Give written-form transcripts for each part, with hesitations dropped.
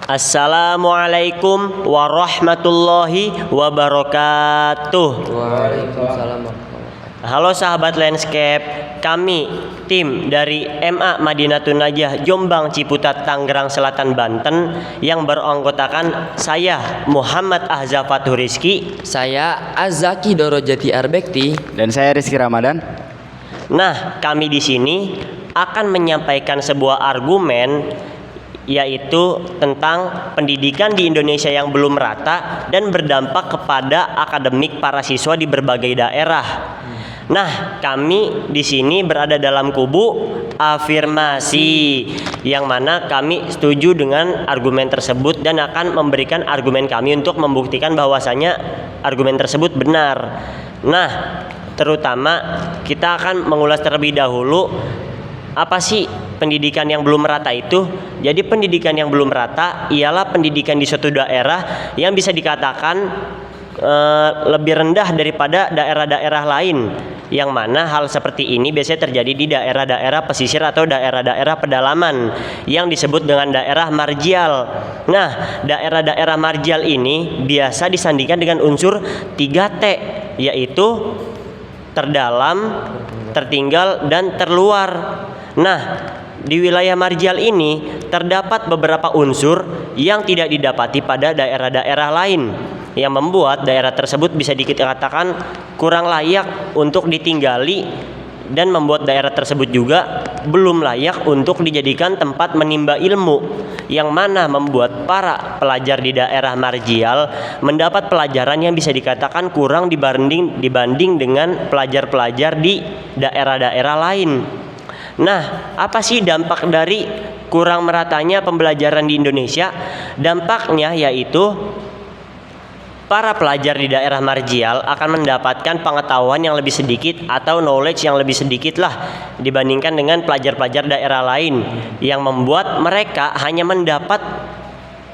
Assalamualaikum warahmatullahi wabarakatuh. Waalaikumsalam. Halo sahabat landscape, kami tim dari MA Madinatun Najah Jombang Ciputat Tangerang Selatan Banten yang beranggotakan saya Muhammad Ahza Fathur Rizki, Saya Azaki Dorojati Arbekti. Dan saya Rizky Ramadan. Nah, kami di sini akan menyampaikan sebuah argumen, yaitu tentang pendidikan di Indonesia yang belum rata dan berdampak kepada akademik para siswa di berbagai daerah. Nah, kami di sini berada dalam kubu afirmasi, yang mana kami setuju dengan argumen tersebut dan akan memberikan argumen kami untuk membuktikan bahwasanya argumen tersebut benar. Nah, terutama kita akan mengulas terlebih dahulu apa sih pendidikan yang belum merata itu. Jadi pendidikan yang belum merata ialah pendidikan di suatu daerah yang bisa dikatakan lebih rendah daripada daerah-daerah lain, yang mana hal seperti ini biasanya terjadi di daerah-daerah pesisir atau daerah-daerah pedalaman yang disebut dengan daerah margial. Nah, daerah-daerah margial ini biasa disandingkan dengan unsur 3T, yaitu terdalam, tertinggal, dan terluar. Nah, di wilayah margial ini terdapat beberapa unsur yang tidak didapati pada daerah-daerah lain, yang membuat daerah tersebut bisa dikatakan kurang layak untuk ditinggali dan membuat daerah tersebut juga belum layak untuk dijadikan tempat menimba ilmu, yang mana membuat para pelajar di daerah margial mendapat pelajaran yang bisa dikatakan kurang dibanding dengan pelajar-pelajar di daerah-daerah lain. Nah, apa sih dampak dari kurang meratanya pembelajaran di Indonesia? Dampaknya yaitu para pelajar di daerah margial akan mendapatkan pengetahuan yang lebih sedikit atau knowledge yang lebih sedikit lah dibandingkan dengan pelajar-pelajar daerah lain, yang membuat mereka hanya mendapat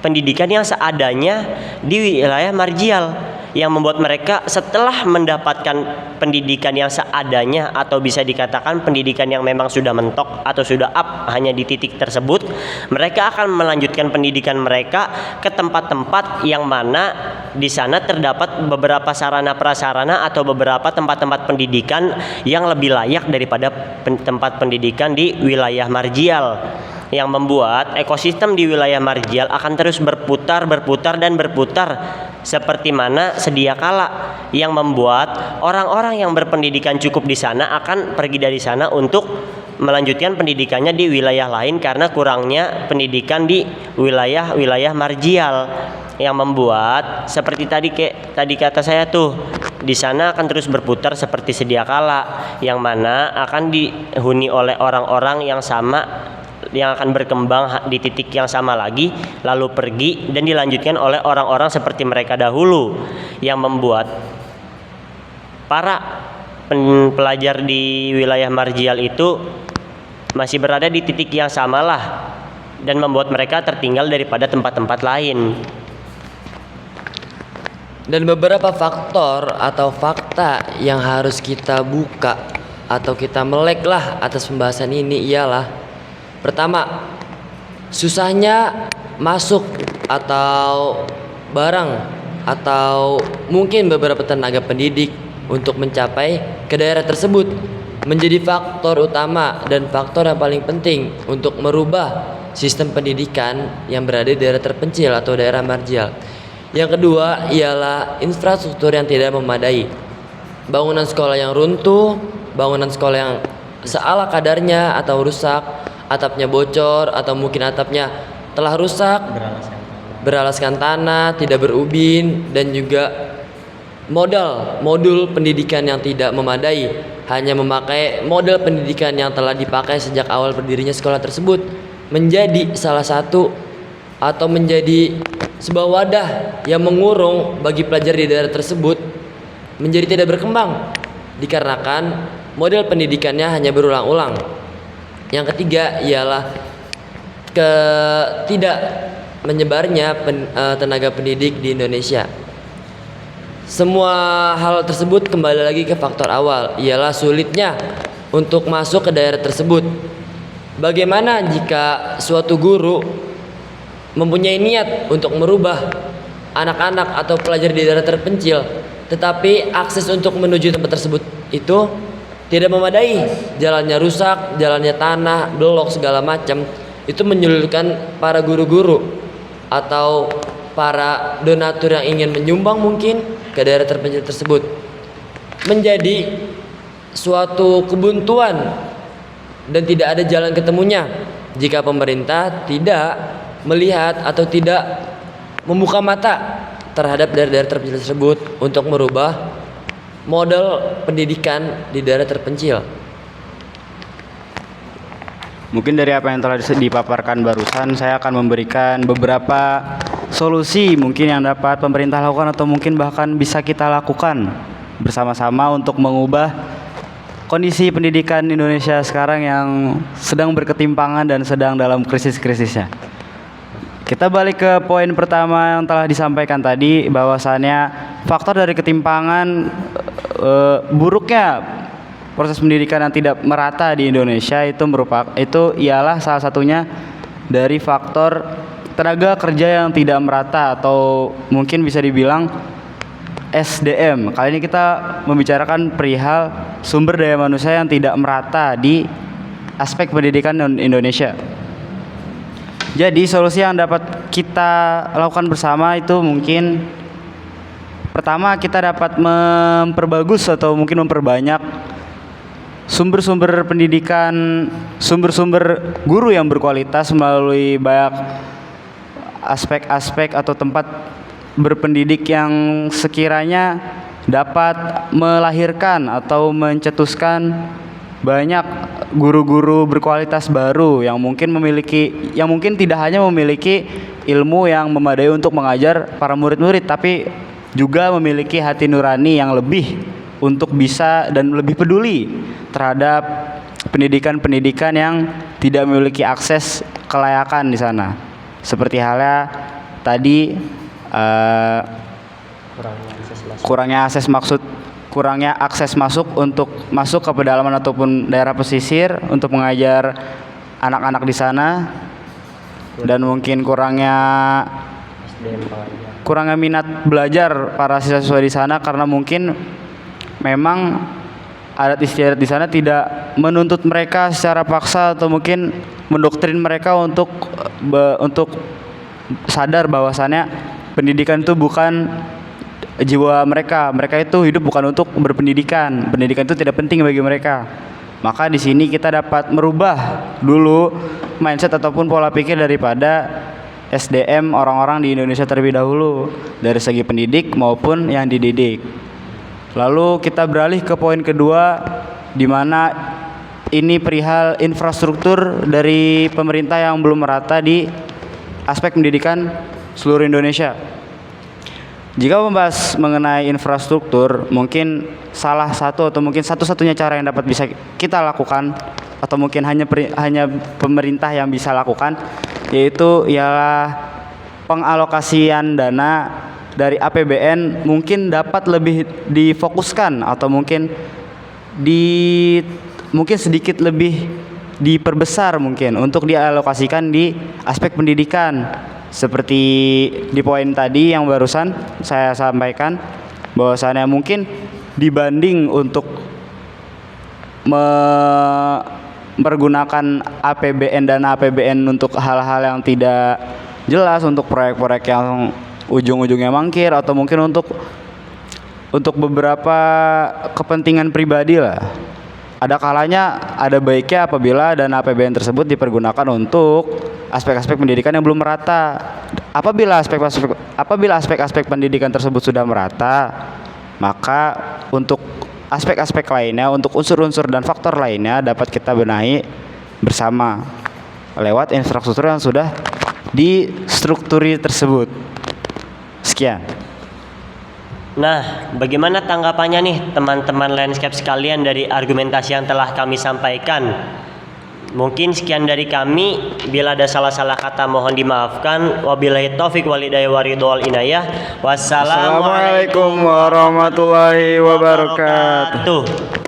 pendidikan yang seadanya di wilayah margial, yang membuat mereka setelah mendapatkan pendidikan yang seadanya atau bisa dikatakan pendidikan yang memang sudah mentok atau sudah up hanya di titik tersebut, mereka akan melanjutkan pendidikan mereka ke tempat-tempat yang mana di sana terdapat beberapa sarana prasarana atau beberapa tempat-tempat pendidikan yang lebih layak daripada tempat pendidikan di wilayah margial, yang membuat ekosistem di wilayah margial akan terus berputar seperti mana sedia kala, yang membuat orang-orang yang berpendidikan cukup di sana akan pergi dari sana untuk melanjutkan pendidikannya di wilayah lain karena kurangnya pendidikan di wilayah margial, yang membuat seperti tadi kata saya tuh, di sana akan terus berputar seperti sedia kala, yang mana akan dihuni oleh orang-orang yang sama, yang akan berkembang di titik yang sama lagi, lalu pergi dan dilanjutkan oleh orang-orang seperti mereka dahulu, yang membuat para pelajar di wilayah margial itu masih berada di titik yang sama lah, dan membuat mereka tertinggal daripada tempat-tempat lain. Dan beberapa faktor atau fakta yang harus kita buka atau kita melek lah atas pembahasan ini ialah: pertama, susahnya masuk atau barang atau mungkin beberapa tenaga pendidik untuk mencapai ke daerah tersebut menjadi faktor utama dan faktor yang paling penting untuk merubah sistem pendidikan yang berada di daerah terpencil atau daerah margial. Yang kedua ialah infrastruktur yang tidak memadai. Bangunan sekolah yang runtuh, bangunan sekolah yang seala kadarnya atau rusak, atapnya bocor atau mungkin atapnya telah rusak, beralaskan tanah, tidak berubin, dan juga modul pendidikan yang tidak memadai, hanya memakai model pendidikan yang telah dipakai sejak awal berdirinya sekolah tersebut, menjadi salah satu atau menjadi sebuah wadah yang mengurung bagi pelajar di daerah tersebut menjadi tidak berkembang dikarenakan model pendidikannya hanya berulang-ulang. Yang ketiga ialah tidak menyebarnya tenaga pendidik di Indonesia. Semua hal tersebut kembali lagi ke faktor awal, ialah sulitnya untuk masuk ke daerah tersebut. Bagaimana jika suatu guru mempunyai niat untuk merubah anak-anak atau pelajar di daerah terpencil, tetapi akses untuk menuju tempat tersebut itu tidak memadai, jalannya rusak, jalannya tanah, blok segala macam, itu menyulitkan para guru-guru atau para donatur yang ingin menyumbang mungkin ke daerah terpencil tersebut, menjadi suatu kebuntuan dan tidak ada jalan ketemunya jika pemerintah tidak melihat atau tidak membuka mata terhadap daerah-daerah terpencil tersebut untuk merubah model pendidikan di daerah terpencil. Mungkin dari apa yang telah dipaparkan barusan, saya akan memberikan beberapa solusi mungkin yang dapat pemerintah lakukan atau mungkin bahkan bisa kita lakukan bersama-sama untuk mengubah kondisi pendidikan Indonesia sekarang yang sedang berketimpangan dan sedang dalam krisis-krisisnya. Kita balik ke poin pertama yang telah disampaikan tadi, bahwasannya faktor dari ketimpangan buruknya proses pendidikan yang tidak merata di Indonesia itu ialah salah satunya dari faktor tenaga kerja yang tidak merata atau mungkin bisa dibilang SDM. Kali ini kita membicarakan perihal sumber daya manusia yang tidak merata di aspek pendidikan Indonesia. Jadi solusi yang dapat kita lakukan bersama itu mungkin pertama, kita dapat memperbagus atau mungkin memperbanyak sumber-sumber pendidikan, sumber-sumber guru yang berkualitas melalui banyak aspek-aspek atau tempat berpendidik yang sekiranya dapat melahirkan atau mencetuskan banyak guru-guru berkualitas baru yang mungkin tidak hanya memiliki ilmu yang memadai untuk mengajar para murid-murid, tapi juga memiliki hati nurani yang lebih untuk bisa dan lebih peduli terhadap pendidikan-pendidikan yang tidak memiliki akses kelayakan di sana. Seperti halnya tadi kurangnya akses masuk untuk masuk ke pedalaman ataupun daerah pesisir untuk mengajar anak-anak di sana, dan mungkin kurangnya minat belajar para siswa-siswa di sana karena mungkin memang adat istiadat di sana tidak menuntut mereka secara paksa atau mungkin mendoktrin mereka untuk sadar bahwasannya pendidikan itu bukan jiwa mereka. Mereka itu hidup bukan untuk berpendidikan. Pendidikan itu tidak penting bagi mereka. Maka di sini kita dapat merubah dulu mindset ataupun pola pikir daripada SDM orang-orang di Indonesia terlebih dahulu, dari segi pendidik maupun yang dididik. Lalu kita beralih ke poin kedua, di mana ini perihal infrastruktur dari pemerintah yang belum merata di aspek pendidikan seluruh Indonesia. Jika membahas mengenai infrastruktur, mungkin salah satu atau mungkin satu-satunya cara yang dapat bisa kita lakukan atau mungkin hanya pemerintah yang bisa lakukan, yaitu ialah pengalokasian dana dari APBN mungkin dapat lebih difokuskan atau mungkin sedikit lebih diperbesar mungkin untuk dialokasikan di aspek pendidikan. Seperti di poin tadi yang barusan saya sampaikan, bahwasannya mungkin dibanding untuk mempergunakan dana APBN untuk hal-hal yang tidak jelas, untuk proyek-proyek yang ujung-ujungnya mangkir, atau mungkin untuk beberapa kepentingan pribadi lah. Ada kalanya ada baiknya apabila dana APBN tersebut dipergunakan untuk aspek-aspek pendidikan yang belum merata. Apabila aspek-aspek pendidikan tersebut sudah merata, maka untuk aspek-aspek lainnya, untuk unsur-unsur dan faktor lainnya dapat kita benahi bersama lewat infrastruktur yang sudah distrukturi tersebut. Sekian. Nah, bagaimana tanggapannya nih teman-teman landscape sekalian dari argumentasi yang telah kami sampaikan? Mungkin sekian dari kami. Bila ada salah-salah kata mohon dimaafkan. Wabillahi taufik walhidayah waridwal inayah. Wassalamualaikum Assalamualaikum warahmatullahi wabarakatuh.